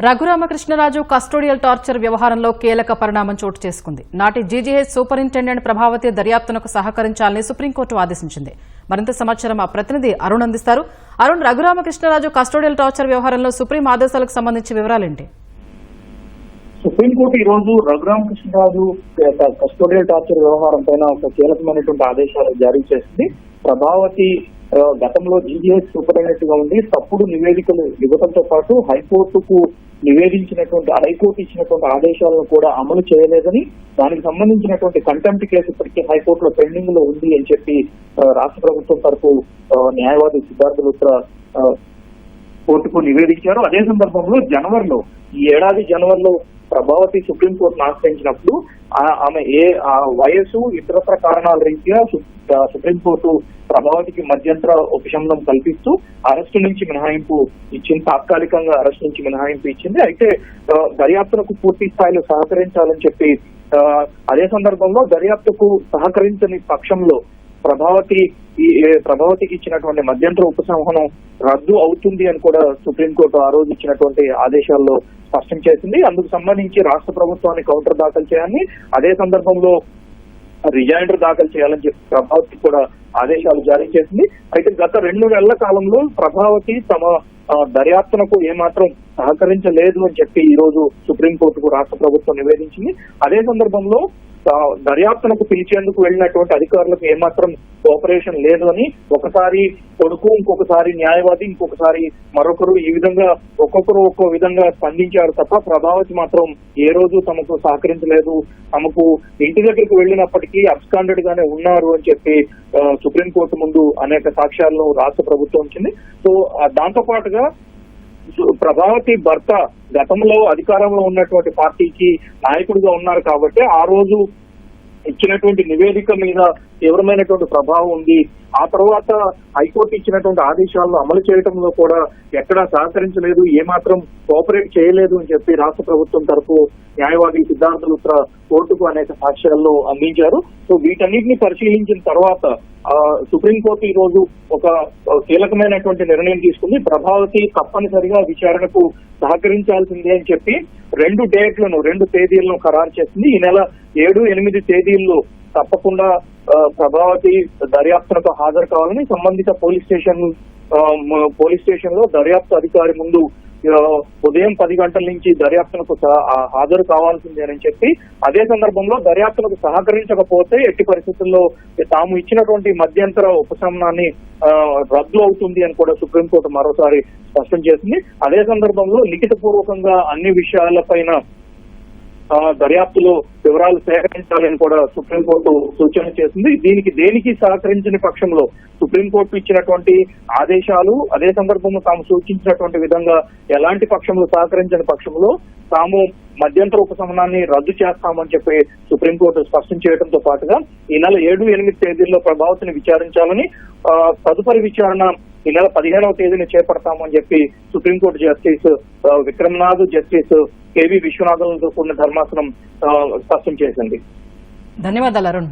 Raghuramakrishnaraju custodial torture వ్యవహారంలో కీలక పరిణామం చోటు చేసుకుంది. నాటి జీజీహెచ్ సూపరింటెండెంట్ ప్రభావతి దర్యాప్తునకు సహకరించాలని సుప్రీంకోర్టు ఆదేశించింది. మరింత సమాచారం మా ప్రతినిధి అరుణ్ అందిస్తారు. అరుణ్, రఘురామకృష్ణరాజు కస్టోడియల్ టార్చర్ వ్యవహారంలో సుప్రీం ఆదేశాలకు సంబంధించి వివరాలేంటి? సుప్రీంకోర్టు ఈ రోజు రఘురామకృష్ణరాజు కస్టోడియల్ టార్చర్ వ్యవహారం పైన ఒక కీలకమైనటువంటి ఆదేశాలు జారీ చేసింది. ప్రభావతి గతంలో జీజీహెచ్ సూపరింటెండెంట్ గా ఉండి తప్పుడు నివేదికలు ఇవ్వడంతో పాటు హైకోర్టుకు నివేదించినటువంటి హైకోర్టు ఇచ్చినటువంటి ఆదేశాలను కూడా అమలు చేయలేదని, దానికి సంబంధించినటువంటి కంటెంప్ట్ కేసు ఇప్పటికీ హైకోర్టులో పెండింగ్ లో ఉంది అని చెప్పి రాష్ట్ర ప్రభుత్వం తరఫు న్యాయవాది సిద్ధార్థ లూత్రా కోర్టుకు నివేదించారు. అదే సందర్భంలో ఈ ఏడాది జనవరిలో ప్రభావతి సుప్రీంకోర్టును ఆశ్రయించినప్పుడు ఆమె వయసు ఇతరత్ర కారణాల రీత్యా సుప్రీంకోర్టు ప్రభావతికి మధ్యంతర ఉపశమనం కల్పిస్తూ అరెస్టు నుంచి మినహాయింపు ఇచ్చింది. తాత్కాలికంగా అరెస్టు నుంచి మినహాయింపు ఇచ్చింది. అయితే దర్యాప్తులకు పూర్తి స్థాయిలో సహకరించాలని చెప్పి అదే సందర్భంలో దర్యాప్తుకు సహకరించని పక్షంలో ప్రభావతికి ఇచ్చినటువంటి మధ్యంతర ఉపశమనం రద్దు అవుతుంది అని కూడా సుప్రీంకోర్టు ఆ రోజు ఇచ్చినటువంటి ఆదేశాల్లో స్పష్టం చేసింది. అందుకు సంబంధించి రాష్ట్ర ప్రభుత్వాన్ని కౌంటర్ దాఖలు చేయాలని, అదే సందర్భంలో రిజైండర్ దాఖలు చేయాలని చెప్పి ప్రభావతి కూడా ఆదేశాలు జారీ చేసింది. అయితే గత 2 నెలల కాలంలో ప్రభావతి తమ దర్యాప్తునకు ఏమాత్రం సహకరించలేదు అని చెప్పి ఈ రోజు సుప్రీంకోర్టుకు రాష్ట్ర ప్రభుత్వం నివేదించింది. అదే సందర్భంలో దర్యాప్తునకు పిలిచేందుకు వెళ్ళినటువంటి అధికారులకు ఏమాత్రం కోఆపరేషన్ లేదు అని, ఒకసారి కొడుకు, ఇంకొకసారి న్యాయవాది, ఇంకొకసారి మరొకరు, ఈ విధంగా ఒక్కొక్కరు ఒక్కో విధంగా స్పందించారు తప్ప ప్రభావతి మాత్రం ఏ రోజు తమకు సహకరించలేదు, తమకు ఇంటి దగ్గరికి వెళ్ళినప్పటికీ అబ్స్కాండెడ్ గానే ఉన్నారు అని చెప్పి సుప్రీంకోర్టు ముందు అనేక సాక్ష్యాలను రాష్ట్ర ప్రభుత్వం ఇచ్చింది. సో దాంతో పాటుగా ప్రభావతి భర్త గతంలో అధికారంలో ఉన్నటువంటి పార్టీకి నాయకుడిగా ఉన్నారు కాబట్టి ఆ రోజు ఇచ్చినటువంటి నివేదిక మీద తీవ్రమైనటువంటి ప్రభావం ఉంది. ఆ తర్వాత హైకోర్టు ఇచ్చినటువంటి ఆదేశాలను అమలు చేయడంలో కూడా ఎక్కడా సహకరించలేదు, ఏమాత్రం కోఆపరేట్ చేయలేదు అని చెప్పి రాష్ట్ర ప్రభుత్వం తరఫు న్యాయవాది సిద్ధార్థ లూత్రా కోర్టుకు అనేక సాక్ష్యాలను అందించారు. సో వీటన్నిటిని పరిశీలించిన తర్వాత సుప్రీంకోర్టు ఈ రోజు ఒక కీలకమైనటువంటి నిర్ణయం తీసుకుంది. ప్రభావతి తప్పనిసరిగా విచారణకు సహకరించాల్సిందే అని చెప్పి 2 తేదీలను ఖరారు చేసింది. ఈ నెల 7, 8 తేదీల్లో తప్పకుండా ప్రభావతి దర్యాప్తునకు హాజరు కావాలని సంబంధిత పోలీస్ స్టేషన్ లో దర్యాప్తు అధికారి ముందు ఉదయం 10 గంటల నుంచి దర్యాప్తునకు హాజరు కావాల్సిందేనని చెప్పి, అదే సందర్భంలో దర్యాప్తునకు సహకరించకపోతే ఎట్టి పరిస్థితుల్లో తాము ఇచ్చినటువంటి మధ్యంతర ఉపశమనాన్ని రద్దు అవుతుంది అని కూడా సుప్రీంకోర్టు మరోసారి స్పష్టం చేసింది. అదే సందర్భంలో లిఖిత పూర్వకంగా అన్ని విషయాలపైన దర్యాప్తులో వివరాలు సేకరించాలని కూడా సుప్రీంకోర్టు సూచన చేసింది. దేనికి సహకరించని పక్షంలో సుప్రీంకోర్టు ఇచ్చినటువంటి ఆదేశాలు, అదే సందర్భంలో తాము సూచించినటువంటి విధంగా ఎలాంటి పక్షంలో సహకరించని పక్షంలో తాము మధ్యంతర ఉపశమనాన్ని రద్దు చేస్తామని చెప్పి సుప్రీంకోర్టు స్పష్టం చేయడంతో పాటుగా ఈ నెల 7, 8 తేదీల్లో ప్రభావతిని విచారించాలని, తదుపరి విచారణ ఈ నెల 15వ తేదీని చేపడతామని చెప్పి supreme court justice Vikram Nath, justice KV విశ్వనాథన్లతో కూడిన ధర్మాసనం స్పష్టం చేసింది. ధన్యవాదాలు అరుణ్.